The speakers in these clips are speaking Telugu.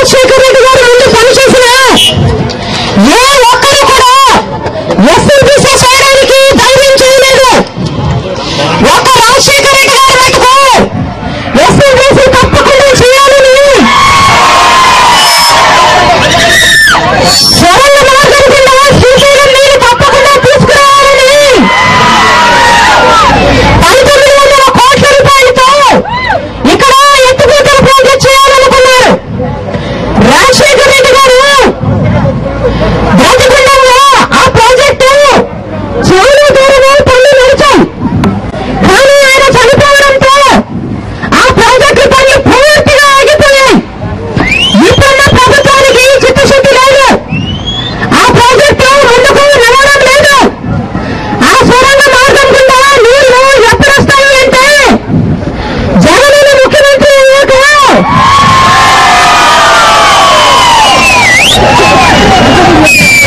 రాజశేఖర రెడ్డి గారు ముందు పనిచేసిన ఏ ఒక్కరు కూడా ఎస్సీబీసీ చేయడానికి ధైర్యం చేయలేదు. ఒక రాజశేఖర రెడ్డి గారు మటుకు ఎస్సీబీసీ తప్పకుండా చేయాలని సొరంగ మార్గం కింద శ్రీశైలం నీరు తప్పకుండా తీసుకురావాలని 1900 కోట్ల రూపాయలతో ఇక్కడ ఎత్తిపోతల ప్రాజెక్ట్ చేయాలనుకున్నారు. రాజశేఖర రెడ్డి గారు బ్రతికుండగా ఆ ప్రాజెక్టు చాలా దూరమే పనులు నడిచాం. కానీ ఆయన చనిపోవడంతో ఆ ప్రాజెక్టు పనులు పూర్తిగా ఆగిపోయాయి. ఇప్పుడున్న ప్రభుత్వానికి చిత్తశుద్ధి లేదు. ఆ ప్రాజెక్టు ముందుకు నడవడం లేదు. ఆ సొరంగ మార్గం కింద నీళ్లు ఎప్పుడు వస్తాయి అంటే జగనన్న ముఖ్యమంత్రి అయ్యాక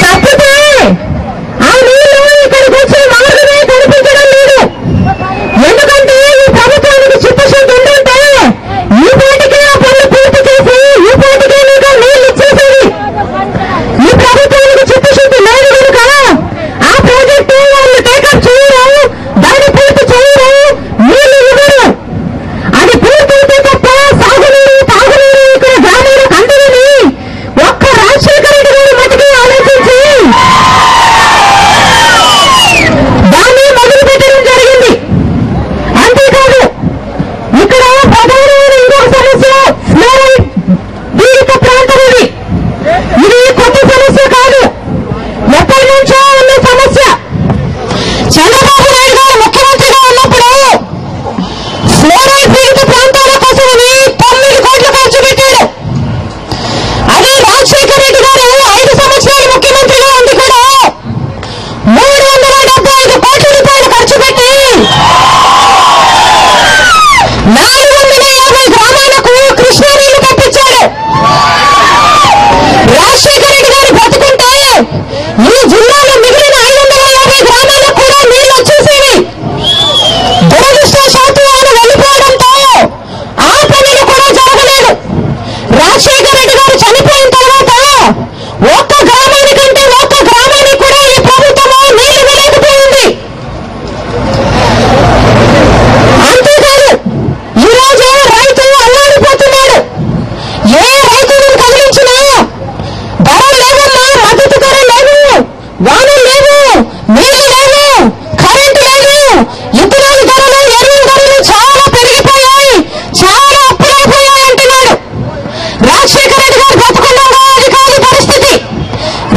తప్పితే ఆ నీళ్లు ఇక్కడికి వచ్చే మార్గమే కనిపించడం లేదు. ఎందుకంటే ఈ ప్రభుత్వానికి చిత్తశుద్ధి ఉందంటే ఈ పాటికే ఆ పనులు పూర్తి చేసి ఈ పాటికే మీకు నీళ్లు ఇచ్చేసేది. ఈ ప్రభుత్వానికి చిత్తశుద్ధి లేదు కనుక ఆ ప్రాజెక్టు వాళ్ళు టేకప్ చేయరు, దాన్ని పూర్తి చేయరు, నీళ్లు ఇవ్వరు. అది పూర్తి అయితే తప్ప సాగునీరు తాగునీరు ఇక్కడ గ్రామాలకు అందరినీ ఒక్క రాజశేఖర రెడ్డి గారు మటుకు ఆలోచించి దాన్ని మొదలుపెట్టడం జరిగింది. అంతేకాదు ఇక్కడ ప్రధానమైన ఇంకొక సమస్య ఫ్లోరైడ్ పీడిత ప్రాంతం ఇది. ఇది కొత్త సమస్య కాదు, ఎప్పటి నుంచో ఉన్న సమస్య. చంద్రబాబు నాయుడు గారు ముఖ్యమంత్రిగా ఉన్నప్పుడు ఫ్లోరైడ్ పీడిత ప్రాంతాల కోసమని 9 కోట్లు ఖర్చు పెట్టాడు. అదే రాజశేఖర రెడ్డి గారు 5 సంవత్సరాలు ముఖ్యమంత్రిగా ఉండి కూడా 375 కోట్ల రూపాయలు ఖర్చు పెట్టి 450 గ్రామాలకు కృష్ణా నీళ్లు పంపించాడు. రాజశేఖర రెడ్డి గారు బ్రతుకుంటే ఈ జిల్లాలో మిగిలిన 550 గ్రామాలకు కూడా నీళ్లు వచ్చేసేవి. దురదృష్టవశాత్తు ఆయన వెళ్ళిపోవడంతో ఆ పనులు కూడా జరగలేదు. రాజశేఖర రెడ్డి గారు చనిపోయిన తర్వాత ఒక్క గ్రామానికంటే ఒక్క గ్రామానికి కూడా ఈ ప్రభుత్వము నీళ్లు ఇవ్వలేకపోయింది. అంతేకాదు ఈరోజు రైతు అల్లాడిపోతున్నాడు. ఏ రైతును కదిలించినా ధరలు లేవమ్మా, మద్దతు ధర లేవు, వానలు లేవు, నీళ్లు లేవు, కరెంటు లేదు, ఇతరాల ధరలు ఎరువుల ధరలు చాలా పెరిగిపోయాయి, చాలా అప్పులైపోయాయి అంటున్నాడు. రాజశేఖర రెడ్డి గారు బ్రతుకున్నాగా అది కాదు పరిస్థితి.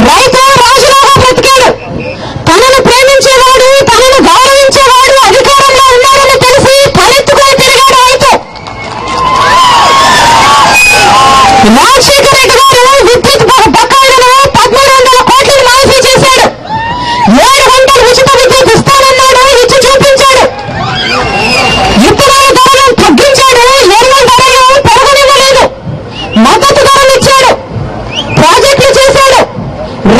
రైతు రాజులాగా బ్రతికాడు. తనను ప్రేమించేవాడు, తనను గౌరవించేవాడు అధికారంలో ఉన్నారని తెలిసి తలెత్తుకుని తిరిగాడు రైతు. రాజశేఖర రెడ్డి గారు విద్యుత్ బకాయిలను 1300 కోట్లను మాఫీ చేశాడు. 7 గంటలు ఉచిత విద్యుత్ ఇస్తానన్నాడు, ఇచ్చి చూపించాడు. ఇతరుల ధరలను తగ్గించాడు, ఎరువుల ధరలు పెరగనివ్వలేదు, మద్దతు ధరలు ఇచ్చాడు, ప్రాజెక్టులు చేశాడు,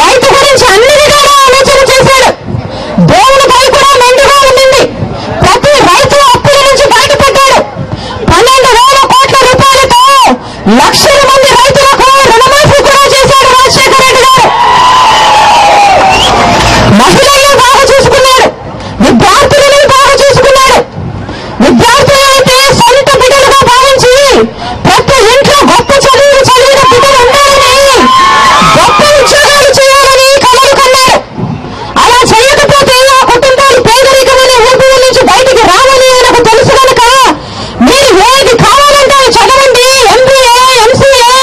రైతు గురించి అన్ని విధాలా ఆలోచన చేశాడు. దేవునిపై కూడా మెండుగా ఉండింది. ప్రతి రైతు అప్పుల నుంచి బయటపడ్డాడు. 12,000 కోట్ల రూపాయలతో లక్షల మంది రైతులకు రుణమాఫీ కూడా చేశాడు రాజశేఖర రెడ్డి గారు. మహిళలను బాగా చూసుకున్నాడు, విద్యార్థులను బాగా చూసుకున్నాడు. విద్యార్థులు అయితే సొంత బిడ్డలుగా భావించి ప్రతి ఇంట్లో గొప్ప చదువులు చదివిన బిడ్డలు ఉండాలని, గొప్ప ఉద్యోగాలు చేయాలని కలలు కన్నాడు. అలా చేయకపోతే ఆ కుటుంబాలు పేదరికమైన ఊపిరి నుంచి బయటికి రావని ఆయనకు తెలుసు కనుక మీరు ఏది కావాలంటే చదవండి, MBA, MCA,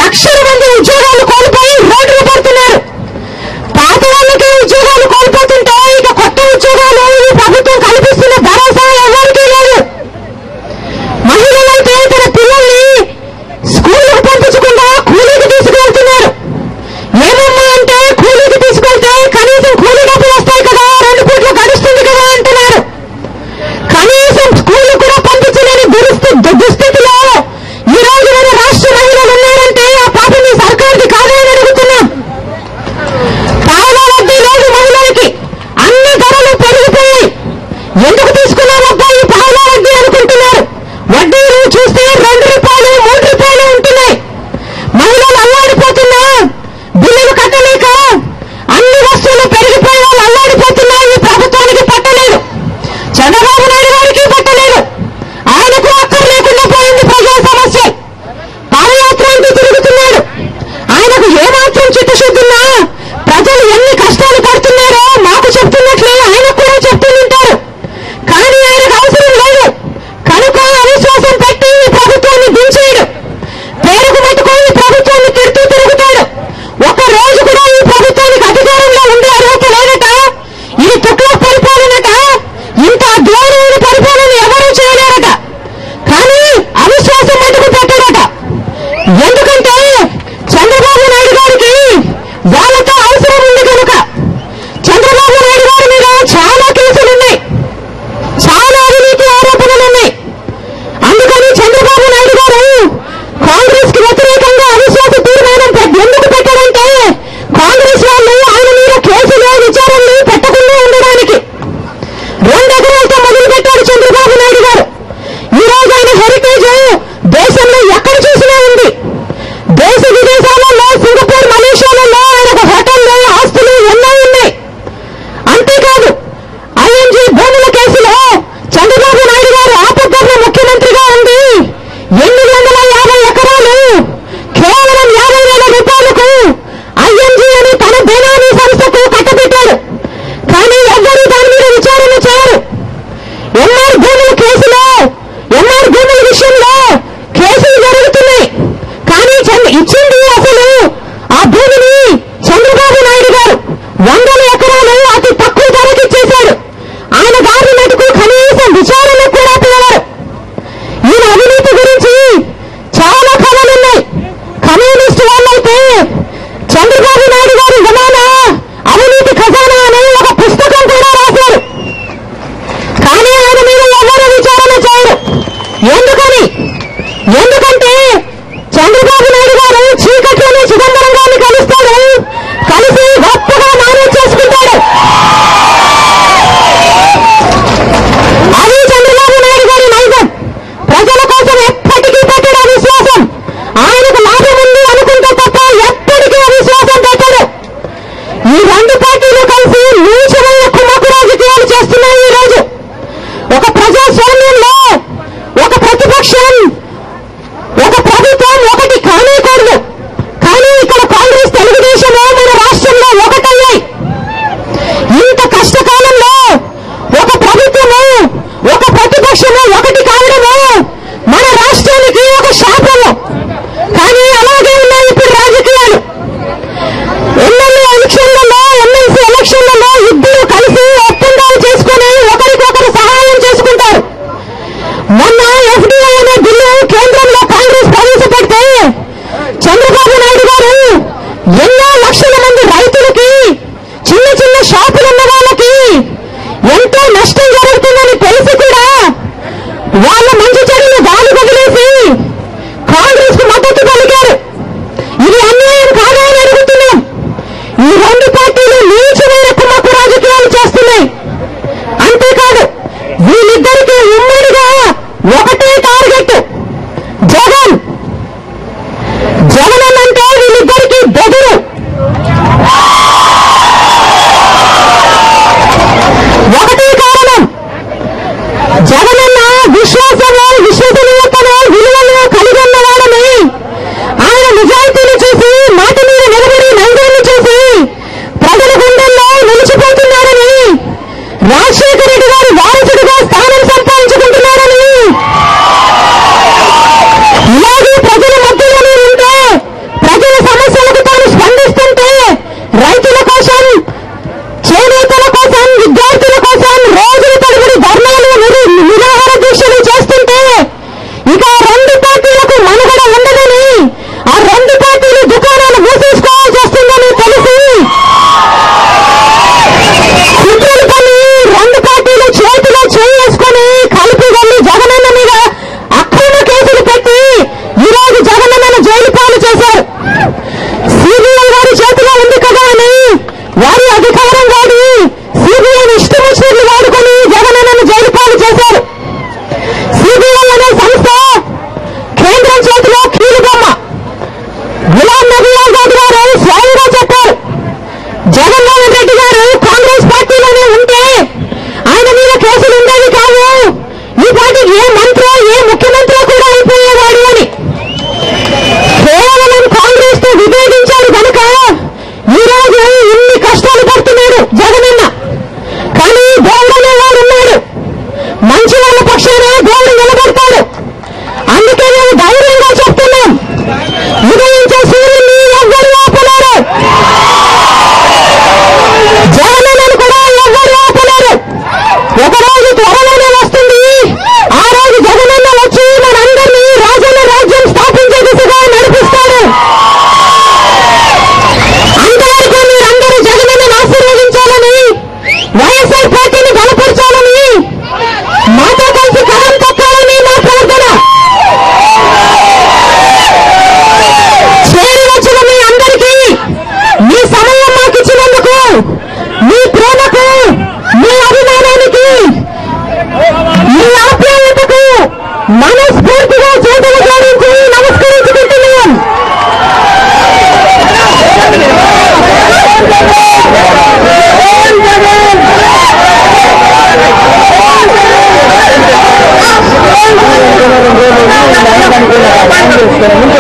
లక్షల మంది ఉద్యోగాలు కోల్పోయి రోడ్లు పడుతున్నారు. పాత వాళ్ళకి ఉద్యోగాలు కోల్పోతుంటే ఇక కొత్త ఉద్యోగాలు ఈ ప్రభుత్వం కల్పిస్తున్న భరోసా ఎవరికీ లేదు. మహిళలైతే తన పిల్లల్ని స్కూల్కి పంపించకుండా కూలీకి తీసుకువెళ్తున్నారు. ఏమమ్మా అంటే కూలీకి తీసుకెళ్తే కనీసం కూలీ డబ్బులు వస్తాయి కదా, 2 పూట్లు గడుస్తుంది కదా అంటున్నారు. కనీసం స్కూల్ కూడా పంపించలేని దుస్థితిలో ఈ రోజు మన రాష్ట్ర మహిళలు ఉన్నారంటే ఆ పాపం ఈ సర్కార్ది కాదే అని అడుగుతున్నాం. పాల వడ్డీ లేదు మహిళలకి, అన్ని ధరలు పెరిగిపోయాయి. ఎందుకు తీసుకున్నామబ్బా ఈ పాల వడ్డీ అనుకుంటున్నారు. వడ్డీలు చూస్తే 2 రూపాయలు 3 రూపాయలు ఉంటున్నాయి. మహిళలు అల్లాడిపోతున్నా, బిల్లులు కట్టలేక అన్ని వస్తువులు పెరిగిపోయి వాళ్ళు అల్లాడిపోతున్నా. ఈ ప్రభుత్వానికి పట్టలేదు, చంద్రబాబు నాయుడు గారికి పట్టలేదు. ఆయనకు అక్కర్ లేకుండా పోయింది ప్రజా సమస్య. పాదయాత్ర అంటూ తిరుగుతున్నాడు. ఆయనకు ఏమాత్రం చిత్తశుద్ధున్నా ప్రజలు ఎన్ని కష్టాలు పడుతున్నారో మాకు చెప్తున్నట్లే ఆయనకు కూడా చెప్తుంటారు. కానీ ఆయనకు అవసరం లేదు కనుక అవిశ్వాసం పెట్టి ఈ ప్రభుత్వాన్ని దించేయడు. పేరుకు పట్టుకొని ప్రభుత్వాన్ని తిడుతూ తిరుగుతాడు. ఒక రోజు కూడా ఈ ప్రభుత్వానికి అధికారంలో ఉండే అర్హత లేదట. ఇది తుక్లక్ పరిపాలనట. ఇంత అధ్వానమైన పరిపాలన ఎవరూ చేయలేరట. కానీ అవిశ్వాసం మటుకు పెట్టడట. ఎందుకంటే చంద్రబాబు నాయుడు గారికి వాళ్ళతో అవసరం ఉంది కనుక. చంద్రబాబు నాయుడు గారి మీద చాలా కేసులున్నాయి, చాలా అవినీతి ఆరోపణలున్నాయి. అందుకని చంద్రబాబు నాయుడు గారు కాంగ్రెస్ కి వ్యతిరేకంగా అవిశ్వాస తీర్మానం ఎందుకు పెట్టారంటే కాంగ్రెస్ వాళ్ళు ఆయన మీద కేసులు విచారణలు పెట్టకుండా ఉండడానికి. 2 ఎకరాలతో మొదలు పెట్టాడు చంద్రబాబు నాయుడు గారు. ఈ రోజు ఆయన హెరిటేజ్ దేశంలో ఎక్కడ చూసినా ఉంది. దేశ విదేశాలలో సింగపూర్ మలేషియాలలో ఆయనకు హోటళ్లు ఆస్తులు ఎన్నో ఉన్నాయి. అంతేకాదు ఐఎన్జీ భూముల కేసులో చంద్రబాబు నాయుడు గారు ఆపద్ధర్మ ముఖ్యమంత్రిగా ఉంది 850 ఎకరాలు కేవలం 50,000 రూపాయలకు ఐఎన్జీ అని తన బేనామీ సంస్థకు కట్టబెట్టాడు. కానీ ఎవ్వరూ దాని మీద విచారణ చేయరు. ఎంఆర్ భూముల కేసులో ఎంఆర్ భూముల విషయంలో కేసులు జరుగుతున్నాయి. కానీ ఇచ్చింది అసలు ఆ భూమిని చంద్రబాబు నాయుడు గారు 100 ఎకరాలు అతి తక్కువ ధరకి ఇచ్చేశాడు. ఆయన గారి మటుకు కనీసం విచారణ కూడా పిలవరు. ఈయన అవినీతి గురించి చాలా కథలున్నాయి. కమ్యూనిస్టు వాళ్ళైతే చంద్రబాబు నాయుడు గారి జమానా అవినీతి ఖజానా అనే ఒక పుస్తకం కూడా రాశారు. కానీ ఆయన మీద ఎవరూ విచారణ చేయరు. ఎందుకంటే చంద్రబాబు నాయుడు గారు చీకట్లోనే చిదంబరం గారిని కలుస్తాడు, కలిసి గొప్పగా మేనేజ్ చేసుకుంటాడు. అది చంద్రబాబు నాయుడు గారి నైజం. ప్రజల కోసం ఎప్పటికీ పెట్టడు అవిశ్వాసం. ఆయనకు లాభం ఉంది అనుకుంటే తప్ప ఎప్పటికీ అవిశ్వాసం పెట్టడు. ఈ 2 పార్టీలు కలిసి నీచమైన కుమ్మక్కు రాజకీయాలు చేస్తున్నాయి. ఈ రోజు ఒక ప్రజాస్వామ్యంలో ఒక ప్రతిపక్షం ఒక ప్రభుత్వం ఒకటి కానేకూడదు. కానీ ఇక్కడ కాంగ్రెస్ తెలుగుదేశం మన రాష్ట్రంలో ఒకటయ్యాయి. ఇంత కష్టకాలంలో ఒక ప్రభుత్వము ఒక ప్రతిపక్షము ఒకటి కావడము మన రాష్ట్రానికి ఒక శాపము. కానీ అలాగే ఉన్నాయి ఇప్పుడు రాజకీయాలు. ఎమ్మెల్యే ఎలక్షన్లలో ఎమ్మెల్సీ ఎలక్షన్లలో ఇద్దరు కలిసి ఒప్పందాలు చేసుకుని ఒకరికొకరు సహాయం చేసుకుంటారు. మొన్న ఎఫ్డీఐ అనే బిల్లు కేంద్రంలో కాంగ్రెస్ ప్రవేశపెడితే చంద్రబాబు నాయుడు గారు ఎన్నో లక్షల మంది రైతులకి, చిన్న చిన్న షాపులున్న వాళ్ళకి ఎంతో నష్టం జరుగుతుందని తెలిసి కూడా వాళ్ళ మంచి చెడులు గాలి వదిలేసి ఇక్కడ నుంచి